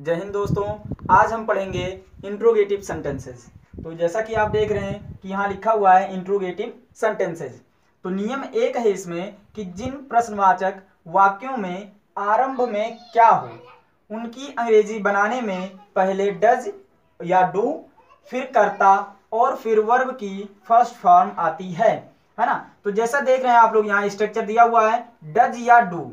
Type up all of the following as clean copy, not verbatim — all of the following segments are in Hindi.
जय हिंद दोस्तों। आज हम पढ़ेंगे इंट्रोगेटिव सेंटेंसेस। तो जैसा कि आप देख रहे हैं कि यहाँ लिखा हुआ है इंट्रोगेटिव सेंटेंसेस। तो नियम एक है इसमें कि जिन प्रश्नवाचक वाक्यों में आरंभ में क्या हो उनकी अंग्रेजी बनाने में पहले डज या डू, फिर कर्ता और फिर वर्ब की फर्स्ट फॉर्म आती है ना। तो जैसा देख रहे हैं आप लोग, यहाँ स्ट्रक्चर दिया हुआ है डज या डू।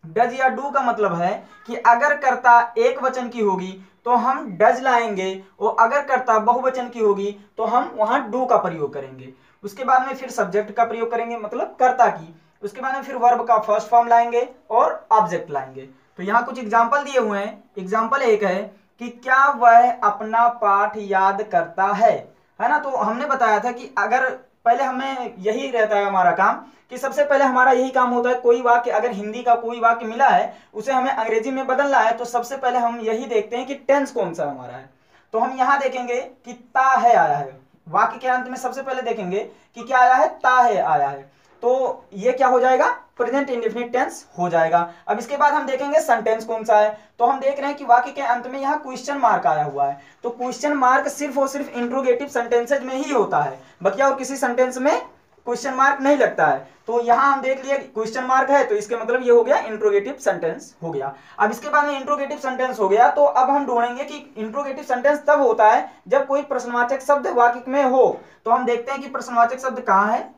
डज या डू का मतलब है कि अगर कर्ता एक वचन की होगी तो हम डज लाएंगे और अगर कर्ता बहुवचन की होगी तो हम वहां डू का प्रयोग करेंगे। उसके बाद में फिर सब्जेक्ट का प्रयोग करेंगे, मतलब कर्ता की। उसके बाद में फिर वर्ब का फर्स्ट फॉर्म लाएंगे और ऑब्जेक्ट लाएंगे। तो यहाँ कुछ एग्जाम्पल दिए हुए हैं। एग्जाम्पल एक है कि क्या वह अपना पाठ याद करता है ना। तो हमने बताया था कि अगर पहले हमें यही रहता है हमारा काम कि सबसे पहले हमारा यही काम होता है, कोई वाक्य अगर हिंदी का कोई वाक्य मिला है उसे हमें अंग्रेजी में बदलना है तो सबसे पहले हम यही देखते हैं कि टेंस कौन सा हमारा है। तो हम यहाँ देखेंगे कि ता है आया है, वाक्य के अंत में सबसे पहले देखेंगे कि क्या आया है, ता है आया है। तो ये क्या हो जाएगा, प्रेजेंट इंडेफिनिट टेंस हो जाएगा। अब इसके बाद हम देखेंगे सेंटेंस कौन सा है। तो हम देख रहे हैं कि वाक्य के अंत में यहाँ क्वेश्चन मार्क आया हुआ है। तो क्वेश्चन मार्क सिर्फ और सिर्फ इंट्रोगेटिव सेंटेंसेज में ही होता है, बाकी और किसी सेंटेंस में क्वेश्चन मार्क नहीं लगता है। तो यहाँ हम देख लिए क्वेश्चन मार्क है तो इसके मतलब ये हो गया इंट्रोगेटिव सेंटेंस हो गया। अब इसके बाद में इंट्रोगेटिव सेंटेंस हो गया तो अब हम ढूंढेंगे कि इंट्रोगेटिव सेंटेंस तब होता है जब कोई प्रश्नवाचक शब्द वाक्य में हो। तो हम देखते हैं कि प्रश्नवाचक शब्द कहाँ है।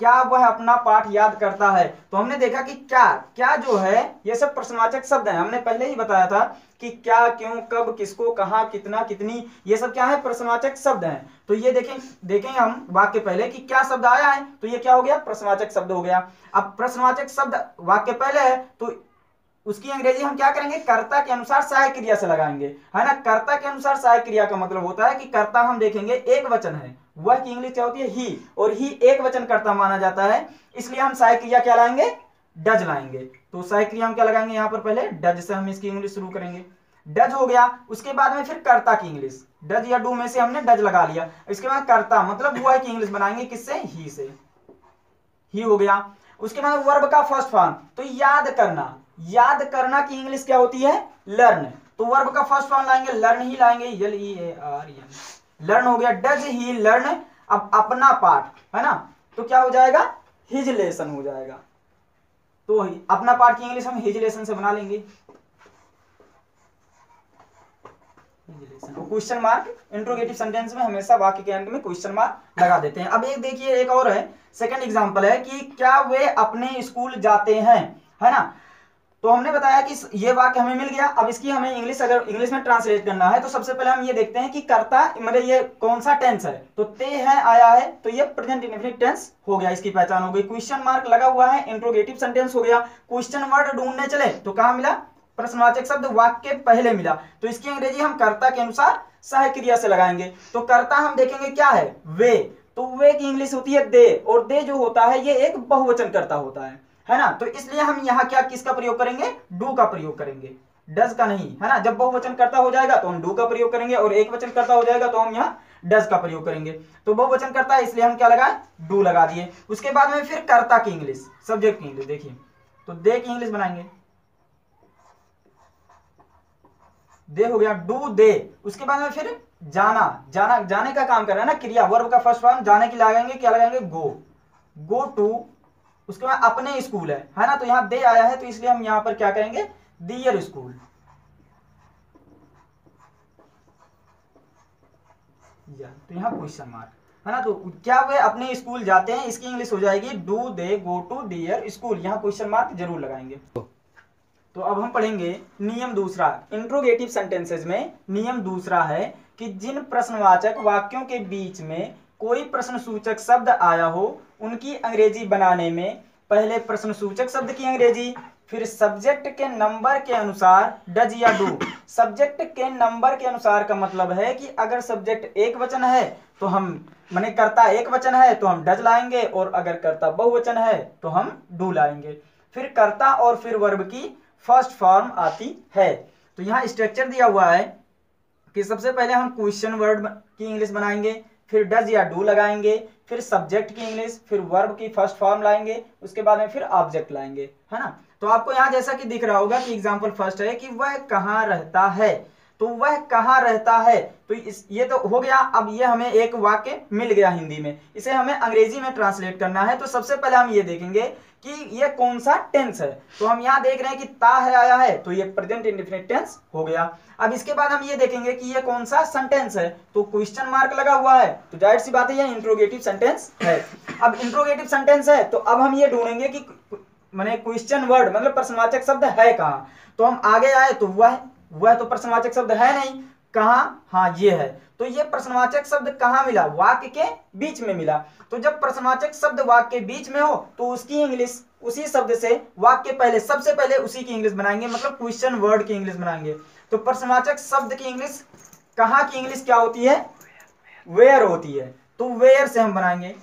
क्या वह अपना पाठ याद करता है। तो हमने देखा कि क्या क्या जो है ये सब प्रश्नवाचक शब्द हैं। हमने पहले ही बताया था कि क्या, क्यों, कब, किसको, कहां, कितना, कितनी, ये सब क्या है, प्रश्नवाचक शब्द हैं। तो ये देखेंगे हम वाक्य पहले कि क्या शब्द आया है तो ये क्या हो गया, प्रश्नवाचक शब्द हो गया। अब प्रश्नवाचक शब्द वाक्य पहले है तो उसकी अंग्रेजी हम क्या करेंगे, कर्ता के अनुसार सहायक क्रिया से लगाएंगे, है ना। कर्ता के अनुसार सहायक क्रिया का मतलब होता है कि कर्ता हम देखेंगे एक वचन है, वह की इंग्लिश क्या होती है, ही, और ही एक वचन कर्ता माना जाता है, इसलिए हम सहायक क्रिया क्या लाएंगे, डज लाएंगे। तो सहायक क्रिया हम क्या लगाएंगे यहाँ पर, पहले डज से हम इसकी इंग्लिश शुरू करेंगे। डज हो गया, उसके बाद में फिर कर्ता की इंग्लिश, डज या डू में से हमने डज लगा लिया। इसके बाद कर्ता मतलब वह की इंग्लिश बनाएंगे, किससे, ही से, ही हो गया। उसके बाद वर्ब का फर्स्ट फॉर्म, तो याद करना, याद करना की इंग्लिश क्या होती है, लर्न। तो वर्ब का फर्स्ट फॉर्म लाएंगे, लर्न ही लाएंगे, LEARN, लर्न हो गया। डज ही लर्न अब अपना पाठ, है ना, तो क्या हो जाएगा, हिज लेसन हो जाएगा। तो अपना पाठ की इंग्लिश हम हिज लेसन से बना लेंगे। क्वेश्चन मार्क इंट्रोगेटिव सेंटेंस में हमेशा वाक्य के अंत में क्वेश्चन मार्क लगा देते हैं। अब एक देखिए, एक और है, सेकंड एग्जांपल है कि क्या वे अपने स्कूल जाते हैं, है ना। तो हमने बताया कि ये वाक्य हमें मिल गया। अब इसकी हमें इंग्लिश, अगर इंग्लिश में ट्रांसलेट करना है तो सबसे पहले हम ये देखते हैं कि कर्ता मतलब ये कौन सा टेंस है। तो ते है आया है तो ये प्रेजेंट इंडेफिनिट टेंस हो गया, इसकी पहचान हो गई। क्वेश्चन मार्क लगा हुआ है, इंट्रोगेटिव सेंटेंस हो गया। क्वेश्चन वर्ड ढूंढने चले तो कहां मिला, प्रश्नवाचक शब्द वाक्य पहले मिला, तो इसकी अंग्रेजी हम कर्ता के अनुसार सहायक क्रिया से लगाएंगे। तो कर्ता हम देखेंगे क्या है, वे, तो वे की इंग्लिश होती है दे, और दे जो होता है ये एक बहुवचन कर्ता होता है ना। तो इसलिए हम यहाँ क्या, किसका प्रयोग करेंगे, डू का प्रयोग करेंगे, डज का नहीं, है ना। जब बहुवचन कर्ता हो जाएगा तो हम डू का प्रयोग करेंगे और एक वचन कर्ता हो जाएगा तो हम यहाँ डज का प्रयोग करेंगे। तो बहुवचन कर्ता है इसलिए हम क्या लगाए, डू लगा दिए। उसके बाद में फिर कर्ता की इंग्लिश, सब्जेक्ट की इंग्लिश देखिए, तो दे की इंग्लिश बनाएंगे, दे हो गया, डू दे। उसके बाद में फिर जाना, जाना जाने का काम कर रहा है ना, क्रिया, वर्ब का फर्स्ट फॉर्म जाने की लगाएंगे, क्या लगाएंगे, गो, गो टू। उसके बाद अपने स्कूल है ना, तो यहाँ दे आया है तो इसलिए हम यहाँ पर क्या करेंगे, दियर स्कूल, तो यहाँ क्वेश्चन मार्क, है ना। तो क्या वे अपने स्कूल जाते हैं, इसकी इंग्लिश हो जाएगी do they go to their school, यहाँ क्वेश्चन मार्क जरूर लगाएंगे। तो अब हम पढ़ेंगे नियम दूसरा। इंट्रोगेटिव सेंटेंसेस में नियम दूसरा है कि जिन प्रश्नवाचक वाक्यों के बीच में कोई प्रश्नसूचक शब्द आया हो उनकी अंग्रेजी बनाने में पहले प्रश्नसूचक शब्द की अंग्रेजी, फिर सब्जेक्ट के नंबर के अनुसार डज या डू। सब्जेक्ट के नंबर के अनुसार का मतलब है कि अगर सब्जेक्ट एक वचन है तो हम माने कर्ता एक वचन है तो हम डज लाएंगे, और अगर कर्ता बहुवचन है तो हम डू लाएंगे। फिर कर्ता और फिर वर्ब की फर्स्ट फॉर्म आती है। तो यहाँ स्ट्रक्चर दिया हुआ है कि सबसे पहले हम क्वेश्चन वर्ड की इंग्लिश बनाएंगे, फिर डज या डू लगाएंगे, फिर सब्जेक्ट की इंग्लिश, फिर वर्ब की फर्स्ट फॉर्म लाएंगे, उसके बाद में फिर ऑब्जेक्ट लाएंगे, है ना। तो आपको यहाँ जैसा कि दिख रहा होगा कि एग्जाम्पल फर्स्ट है कि वह कहाँ रहता है, तो वह कहाँ रहता है, तो ये तो हो गया। अब ये हमें एक वाक्य मिल गया हिंदी में, इसे हमें अंग्रेजी में ट्रांसलेट करना है। तो सबसे पहले हम ये देखेंगे कि ये कौन सा टेंस है। तो हम यहाँ देख रहे हैं कि ता है आया है, तो ये प्रेजेंट इंडेफिनिट टेंस हो गया। अब इसके बाद हम ये देखेंगे कि ये कौन सा सेंटेंस है, तो क्वेश्चन मार्क लगा हुआ है, तो जाहिर सी बात है ये इंट्रोगेटिव सेंटेंस है। अब इंट्रोगेटिव सेंटेंस है तो अब हम ये ढूंढेंगे कि माने क्वेश्चन वर्ड मतलब प्रश्नवाचक शब्द है कहाँ। तो हम आगे आए तो वह तो प्रश्नवाचक शब्द है नहीं, कहाँ, हाँ ये है। तो ये प्रश्नवाचक शब्द कहाँ मिला, वाक्य के बीच में मिला। तो जब प्रश्नवाचक शब्द वाक्य के बीच में हो तो उसकी इंग्लिश उसी शब्द से वाक्य पहले सबसे पहले उसी की इंग्लिश बनाएंगे, मतलब क्वेश्चन वर्ड की इंग्लिश बनाएंगे। तो प्रश्नवाचक शब्द की इंग्लिश, कहाँ की इंग्लिश क्या होती है, वेयर होती है। तो वेयर से हम बनाएंगे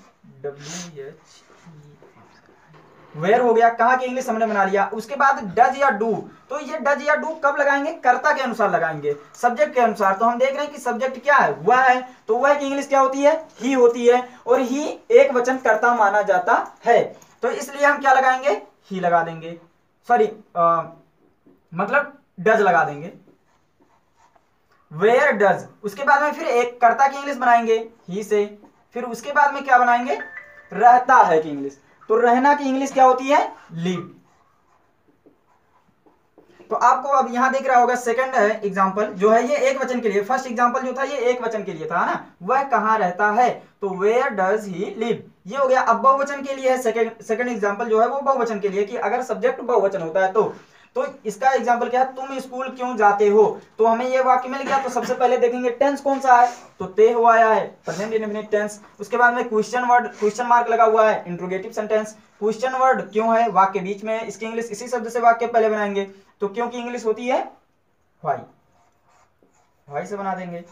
वेयर हो गया, कहाँ की इंग्लिश हमने बना लिया। उसके बाद डज या डू, तो ये डज या डू कब लगाएंगे, कर्ता के अनुसार लगाएंगे, सब्जेक्ट के अनुसार। तो हम देख रहे हैं कि सब्जेक्ट क्या है, वह है, तो वह की इंग्लिश क्या होती है, ही होती है, और ही एक वचन कर्ता माना जाता है, तो इसलिए हम क्या लगाएंगे, ही लगा देंगे, सॉरी मतलब डज लगा देंगे, वेयर डज। उसके बाद में फिर एक कर्ता की इंग्लिश बनाएंगे ही से, फिर उसके बाद में क्या बनाएंगे, रहता है की इंग्लिश। तो रहना की इंग्लिश क्या होती है, लिव। तो आपको अब यहां देख रहा होगा सेकंड है एग्जांपल जो है ये एक वचन के लिए, फर्स्ट एग्जांपल जो था ये एक वचन के लिए था ना, वह कहाँ रहता है, तो वेयर डज ही लिव, ये हो गया। अब बहुवचन के लिए है सेकंड एग्जांपल जो है वो बहुवचन के लिए कि अगर सब्जेक्ट बहुवचन होता है तो इसका एग्जांपल क्या है, तुम स्कूल क्यों जाते हो। तो हमें ये वाक्य मिल गया, तो सबसे पहले देखेंगे टेंस कौन सा है, तो ते हुआ आया है, प्रेजेंट इंडेफिनिट टेंस। उसके बाद में क्वेश्चन वर्ड, क्वेश्चन मार्क लगा हुआ है, इंट्रोगेटिव सेंटेंस। क्वेश्चन वर्ड क्यों है, वाक्य बीच में है, इसकी इंग्लिश इसी शब्द से वाक्य पहले बनाएंगे, तो क्यों की इंग्लिश होती है व्हाई से बना देंगे।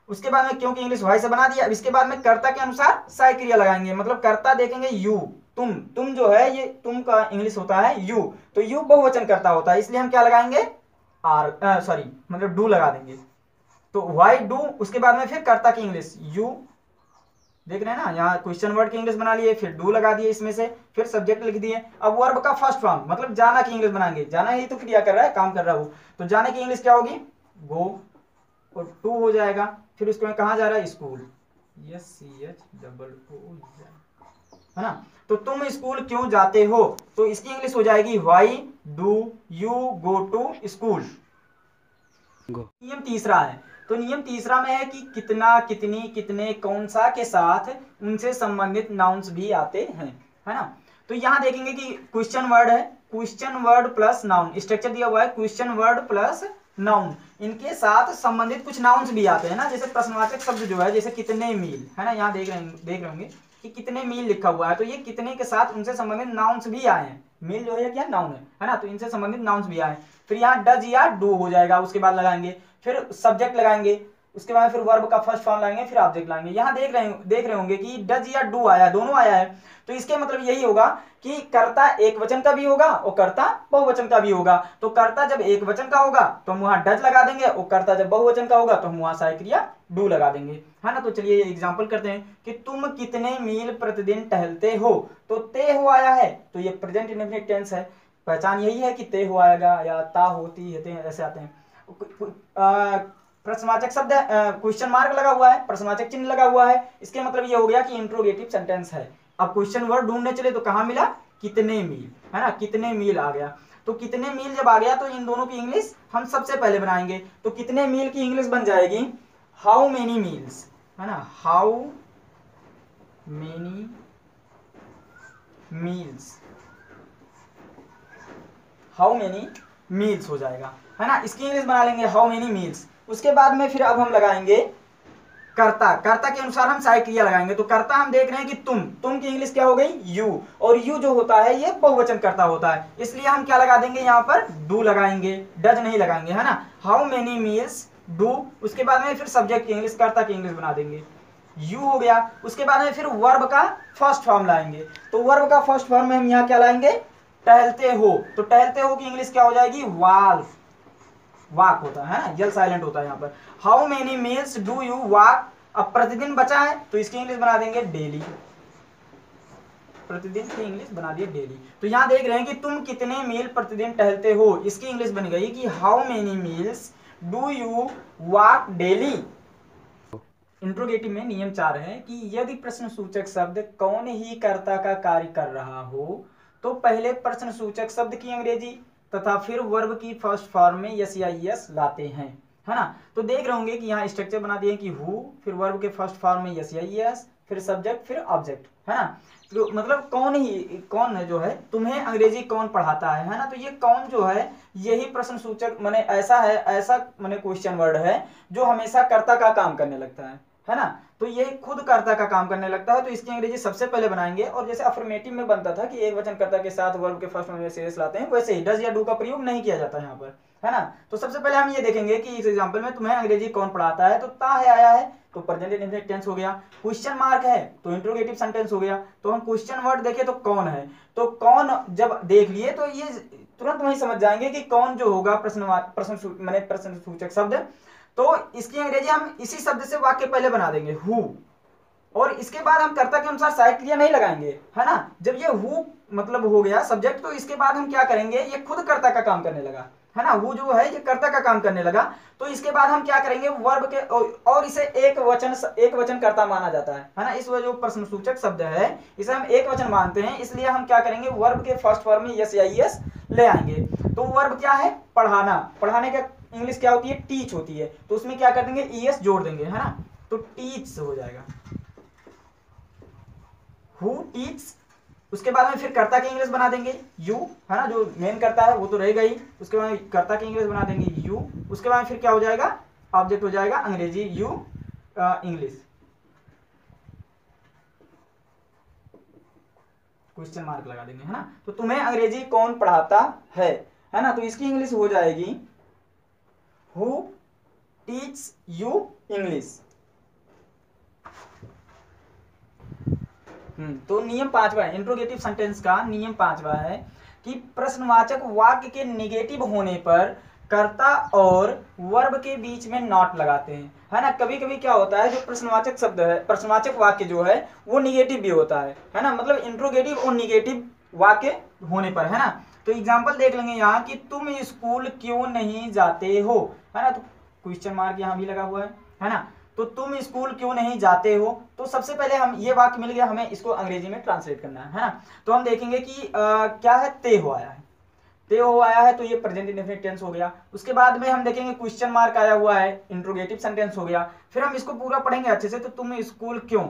उसके बाद में क्यों की इंग्लिश व्हाई से बना दिया। अब इसके बाद में कर्ता के अनुसार सहायक क्रिया लगाएंगे, मतलब कर्ता देखेंगे यू, तुम जो है ये तुम का इंग्लिश होता है यू, तो यू बहुवचन कर्ता होता है, इसलिए हम क्या लगाएंगे, मतलब डू लगा देंगे, तो व्हाई डू। उसके बाद में फिर कर्ता की इंग्लिश यू, देख रहे हैं ना, यहाँ क्वेश्चन वर्ड की इंग्लिश बना लिए, फिर डू लगा दिए इसमें से, फिर सब्जेक्ट लिख दिए। अब वर्ब का फर्स्ट फॉर्म मतलब जाना की इंग्लिश बनाएंगे, जाना ही तो क्रिया कर रहा है, काम कर रहा हूँ, तो जाने की इंग्लिश क्या होगी, गो, और टू हो जाएगा, फिर उसको कहाँ जा रहा है, स्कूल, SCHOO, है ना। तो तुम स्कूल क्यों जाते हो, तो इसकी इंग्लिश हो जाएगी why do you go to school. नियम तीसरा है, तो नियम तीसरा में है कि कितना, कितनी, कितने, कौन सा के साथ उनसे संबंधित नाउन्स भी आते हैं, है ना। तो यहां देखेंगे कि क्वेश्चन वर्ड है, question word plus noun, structure दिया हुआ है क्वेश्चन वर्ड प्लस नाउन, इनके साथ संबंधित कुछ नाउन्स भी आते हैं ना, जैसे प्रश्नवाचक शब्द जो है, जैसे कितने मील, है ना, यहाँ देख रहे होंगे कि कितने मील लिखा हुआ है, तो ये कितने के साथ उनसे संबंधित नाउन्स भी आए हैं, मील जो है क्या नाउन है ना, तो इनसे संबंधित नाउन्स भी आए। फिर यहाँ डज या डू हो जाएगा, उसके बाद लगाएंगे, फिर सब्जेक्ट लगाएंगे, उसके बाद फिर वर्ब का फर्स्ट फॉर्म लाएंगे, फिर ऑब्जेक्ट लाएंगे। यहाँ देख रहे होंगे कि डज या डू आया, दोनों आया है, तो इसके मतलब यही होगा कि कर्ता एक वचन का भी होगा और कर्ता बहुवचन का भी होगा। तो कर्ता जब एक वचन का होगा तो हम वहां डज लगा देंगे, और कर्ता जब बहुवचन का होगा तो हम वहां सहायक क्रिया डू लगा देंगे, है ना। तो चलिए ये एग्जांपल करते हैं कि तुम कितने मील प्रतिदिन टहलते हो, तो ते हो आया है, तो ये प्रेजेंट इंडेफिनिट टेंस है, पहचान यही है कि ते हो आएगा या ता होती है, ऐसे आते हैं। प्रश्नवाचक शब्द क्वेश्चन मार्क लगा हुआ है, प्रश्नवाचक चिन्ह लगा हुआ है, इसके मतलब ये हो गया कि इंट्रोगेटिव सेंटेंस है। अब क्वेश्चन वर्ड ढूंढने चले तो कहाँ मिला, कितने मील, है ना, कितने मील आ गया। तो कितने मील जब आ गया तो इन दोनों की इंग्लिश हम सबसे पहले बनाएंगे, तो कितने मील की इंग्लिश बन जाएगी हाउ मेनी मील्स, है ना, how many meals, how many meals हो जाएगा, है ना, इसकी इंग्लिश बना लेंगे हाउ मेनी मील्स। उसके बाद में फिर अब हम लगाएंगे कर्ता, कर्ता के अनुसार हम सहायक क्रिया लगाएंगे। तो कर्ता हम देख रहे हैं कि तुम की इंग्लिश क्या हो गई यू, और यू जो होता है ये बहुवचन कर्ता होता है, इसलिए हम क्या लगा देंगे यहाँ पर डू लगाएंगे, डज नहीं लगाएंगे, है ना, हाउ मेनी मील्स डू। उसके बाद में फिर सब्जेक्ट की इंग्लिश, कर्ता की इंग्लिश बना देंगे, यू हो गया। उसके बाद में फिर वर्ब का फर्स्ट फॉर्म लाएंगे, तो वर्ब का फर्स्ट फॉर्म में हम यहाँ क्या लाएंगे, टहलते हो, तो टहलते हो की इंग्लिश क्या हो जाएगी वाल्क, वाक होता है ना, यल साइलेंट होता है यहाँ पर। How many miles do you walk, अब प्रतिदिन बचा है तो इसकी इंग्लिश बना देंगे डेली, प्रतिदिन की इंग्लिश बना दिए डेली। तो यहाँ देख रहे हैं कि तुम कितने मील प्रतिदिन टहलते हो, इसकी इंग्लिश बन गई कि how many miles do you walk daily. Interrogative में नियम 4 है कि यदि प्रश्न सूचक शब्द कौन ही कर्ता का कार्य कर रहा हो तो पहले प्रश्न सूचक शब्द की अंग्रेजी तथा फिर वर्ब की फर्स्ट फॉर्म में यस या यस लाते हैं, है ना। तो देख रहे होंगे कि यहाँ स्ट्रक्चर बना दिए कि हु, फिर वर्ब के फर्स्ट फॉर्म में यस या यस, फिर सब्जेक्ट, फिर ऑब्जेक्ट, है ना। तो मतलब कौन जो है तुम्हें अंग्रेजी कौन पढ़ाता है ना। तो ये कौन जो है यही प्रश्न सूचक माने ऐसा माने क्वेश्चन वर्ड है जो हमेशा कर्ता का काम करने लगता है ना। तो ये खुद कर्ता का काम करने लगता है, तो इसकी अंग्रेजी सबसे पहले बनाएंगे। और जैसे अफर्मेटिव में बनता था कि एक वचन कर्ता के साथ वर्ब के फर्स्ट में सीरियस लाते हैं, वैसे ही डज या डू का प्रयोग नहीं किया जाता यहाँ पर, है ना। तो सबसे पहले हम ये देखेंगे कि इस एग्जांपल में तुम्हें अंग्रेजी कौन पढ़ाता है। तो ता है आया है तो प्रेजेंट इंडेफिनिट टेंस हो गया, क्वेश्चन मार्क है तो इंट्रोगेटिव सेंटेंस हो गया। तो हम क्वेश्चन वर्ड देखें तो कौन है, तो कौन जब देख लिए तो ये तुरंत वही समझ जाएंगे कि कौन जो होगा प्रश्न सूचक शब्द। तो इसकी अंग्रेजी हम इसी शब्द से वाक्य पहले बना देंगे हु, और इसके बाद हम कर्ता के अनुसार सहायक क्रिया नहीं लगाएंगे, है ना। जब ये हु मतलब हो गया सब्जेक्ट, तो इसके बाद हम क्या करेंगे, ये खुद कर्ता का काम करने लगा, है ना। हु जो है ये कर्ता का काम करने लगा, तो इसके बाद हम क्या करेंगे वर्ब के, और इसे एक वचन कर्ता माना जाता है ना। इस जो प्रश्न सूचक शब्द है इसे हम एक वचन मानते हैं, इसलिए हम क्या करेंगे वर्ब के फर्स्ट फॉर्म में यस या यस ले आएंगे। तो वर्ब क्या है, पढ़ाना, पढ़ाने का इंग्लिश क्या होती है, टीच होती है। तो उसमें क्या कर देंगे ईएस जोड़ देंगे, है ना। तो टीच हो जाएगा, हु टीच। उसके बाद में फिर कर्ता की इंग्लिश बना देंगे यू, है ना, जो मेन कर्ता है वो तो रहेगा ही। उसके बाद कर्ता की इंग्लिश बना देंगे यू। उसके बाद फिर क्या हो जाएगा, ऑब्जेक्ट हो जाएगा अंग्रेजी यू इंग्लिश, क्वेश्चन मार्क लगा देंगे, है ना। तो तुम्हें अंग्रेजी कौन पढ़ाता है ना। तो इसकी इंग्लिश हो जाएगी हु टीच यू इंग्लिश। तो नियम 5वां है, इंट्रोगेटिव सेंटेंस का नियम 5वां है कि प्रश्नवाचक वाक्य के निगेटिव होने पर कर्ता और वर्ब के बीच में नॉट लगाते हैं, है ना। कभी कभी क्या होता है जो प्रश्नवाचक शब्द है, प्रश्नवाचक वाक्य जो है वो निगेटिव भी होता है ना। मतलब इंट्रोगेटिव और निगेटिव वाक्य होने पर, है ना। तो एग्जांपल देख लेंगे यहाँ कि तुम स्कूल क्यों नहीं जाते हो, है ना। तो क्वेश्चन मार्क यहाँ भी लगा हुआ है ना। तो तुम स्कूल क्यों नहीं जाते हो, तो सबसे पहले हम ये वाक्य मिल गया, हमें इसको अंग्रेजी में ट्रांसलेट करना है ना। तो हम देखेंगे कि क्या है, ते हो आया है, ते हो आया है, तो ये प्रेजेंट इंडेफिनिट टेंस हो गया। उसके बाद में हम देखेंगे क्वेश्चन मार्क आया हुआ है, इंट्रोगेटिव सेंटेंस हो गया। फिर हम इसको पूरा पढ़ेंगे अच्छे से। तो तुम स्कूल क्यों,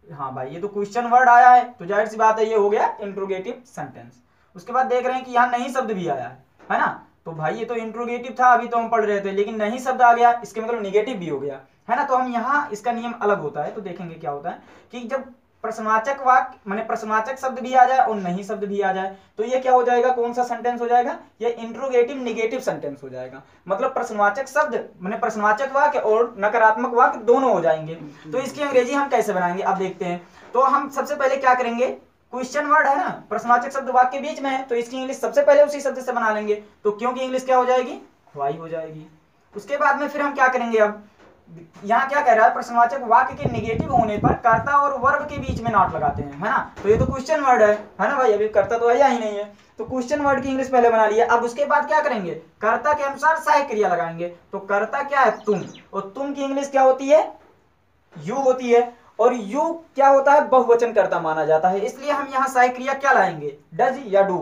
हाँ भाई ये तो क्वेश्चन वर्ड आया है, तो जाहिर सी बात है ये हो गया इंट्रोगेटिव सेंटेंस। उसके बाद देख रहे हैं कि यहाँ नहीं शब्द भी आया है ना। तो भाई ये तो इंट्रोगेटिव था, अभी तो हम पढ़ रहे थे, लेकिन नहीं शब्द आ गया, इसके मतलब निगेटिव भी हो गया, है ना। तो हम यहाँ इसका नियम अलग होता है। तो देखेंगे क्या होता है कि जब प्रश्नवाचक वाक्य माने प्रश्नवाचक शब्द भी आ जाए और नहीं शब्द भी आ जाए, तो ये क्या हो जाएगा, कौन सा सेंटेंस हो जाएगा, ये इंट्रोगेटिव निगेटिव सेंटेंस हो जाएगा। मतलब प्रश्नवाचक शब्द माने प्रश्नवाचक वाक्य और नकारात्मक वाक्य दोनों हो जाएंगे। तो इसकी अंग्रेजी हम कैसे बनाएंगे, अब देखते हैं। तो हम सबसे पहले क्या करेंगे, क्वेश्चन वर्ड है ना, प्रश्नवाचक शब्द वाक्य के बीच में है, तो इसकी इंग्लिश सबसे पहले उसी शब्द से बना लेंगे। तो क्योंकि इंग्लिश क्या हो जाएगी, वाई हो जाएगी। उसके बाद में फिर हम क्या करेंगे, अब यहाँ क्या कह रहा है, प्रश्नवाचक वाक्य के निगेटिव होने पर कर्ता और वर्ब के बीच में नॉट लगाते हैं, है ना। तो ये तो क्वेश्चन वर्ड है ना भाई, अभी कर्ता तो आया ही नहीं है। तो क्वेश्चन वर्ड की इंग्लिश पहले बना लिया। अब उसके बाद क्या करेंगे, कर्ता के अनुसार सहायक क्रिया लगाएंगे। तो कर्ता क्या है, तुम, और तुम की इंग्लिश क्या होती है, यू होती है। और यू क्या होता है, बहुवचन कर्ता माना जाता है, इसलिए हम यहाँ सहायक क्रिया क्या लाएंगे, डज या डू,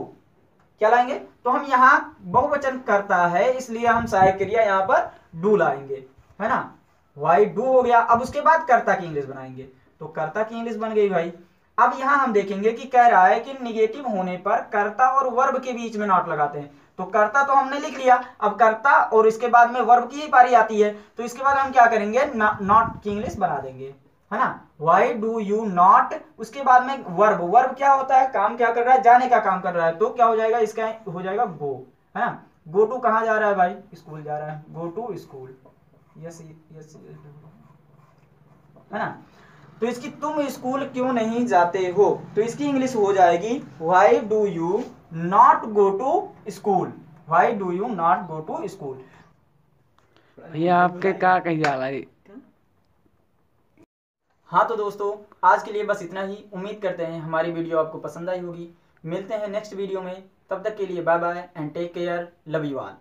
क्या लाएंगे। तो हम यहाँ बहुवचन कर्ता है, इसलिए हम सहायक क्रिया यहाँ पर डू लाएंगे, है ना। वाई डू हो गया। अब उसके बाद कर्ता की इंग्लिश बनाएंगे। तो कर्ता की इंग्लिश बन गई भाई। अब यहाँ हम देखेंगे कि कह रहा है कि निगेटिव होने पर कर्ता और वर्ब के बीच में नॉट लगाते हैं। तो कर्ता तो हमने लिख लिया, अब कर्ता और इसके बाद में वर्ब की ही पारी आती है। तो इसके बाद हम क्या करेंगे, नॉट की इंग्लिश बना देंगे, है ना। Why do you not. उसके बाद में वर्ब, वर्ब क्या होता है, काम क्या कर रहा है, जाने का काम कर रहा है। तो क्या हो जाएगा, इसका हो जाएगा गो, है ना। गो टू कहाँ जा रहा है भाई, स्कूल जा रहा है, go to school, yes yes, है ना। तो इसकी तुम स्कूल क्यों नहीं जाते हो, तो इसकी इंग्लिश हो जाएगी why do you not go to school, why do you not go to school. भैया आपके क्या कही जा रहा है, हाँ तो दोस्तों, आज के लिए बस इतना ही। उम्मीद करते हैं हमारी वीडियो आपको पसंद आई होगी। मिलते हैं नेक्स्ट वीडियो में, तब तक के लिए bye bye and take care, love you all.